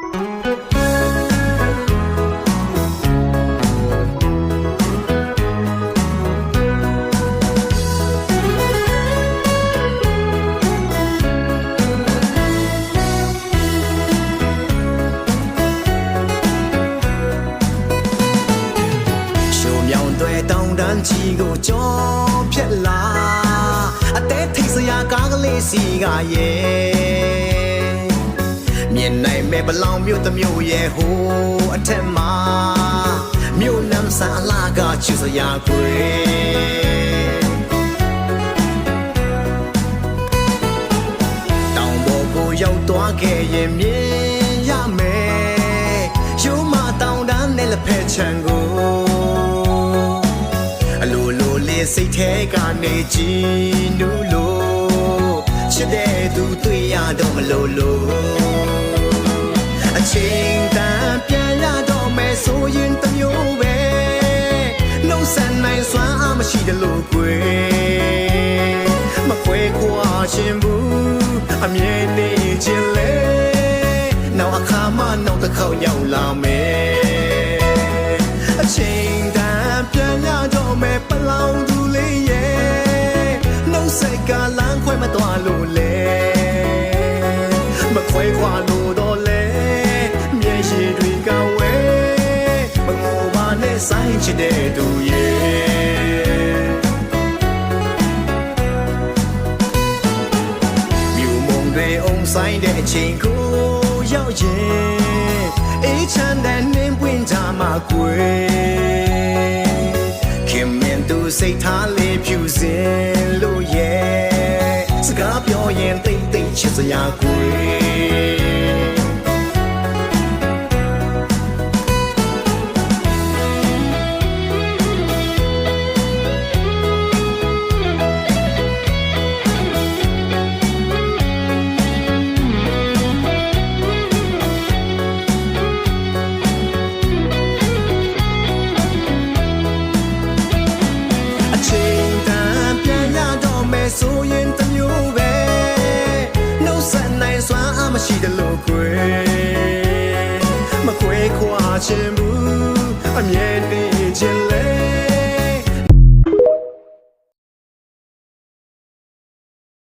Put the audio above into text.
ကြီးကိုကြောဖြက်လာအသေးထိတ်စရာကားကလေးစီကရဲ့မြင်နိုင်မဲ့ဘလောင်မြို့တစ်မြို့ရဲ့ဟိုအထက်မှာမြို့နမ်းဆန်အလားကချူစရာကွယ်တောင်ပေါ်ကိုရောက်သွားခဲ့ရင်မြင်ရမယ်ရိုးမတောင်တန်းနဲ့လက်ဖက်ချံကိုစိတ်ထဲကနေကြည်နူးလို့ချစ်တဲ့သူတွေ့ရတော့မလို့အချိန်တန်ပြန်ရတော့မယ်ဆိုရင်တမျိုးပဲနှုတ်ဆက်နိုင်စွမ်းအားမရှိတယ်လို့ကွယ်မခွဲခွာခြင်းဘူးအမြဲနေခြင်းလေနောက်အခါမှနောက်တစ်ခေါက်ရောက်လာမယ်အချိန်တန်ပြန်ရတော့မယ်ပလောင်စိတ်ကလမ်းခွဲမသွားလို့လေမခွဲခွာလို့တော့လေမျက်ရည်တွေကဝဲမငိုပါနဲ့ဆိုင်ချတဲ့သူရဲ့မြူမုံတွေအုံဆိုင်တဲ့အချိန်ကိုရောက်ရင်အေးချမ်းတဲ့နှင်းပွင့်ကြမှာကွယ်ခင်မင်းသူစိတ်ထားလေးဖြူစင်လို့ရဲ့စကားပြောရင်တိတ်တိတ်ချစ်စရာကွယ်ဆိုရင်တမျိုးပဲနှုတ်ဆက်နိုင်စွမ်းအားမရှိတယ်လို့ကွယ်မခွဲခွာခြင်းဘူးအမြဲ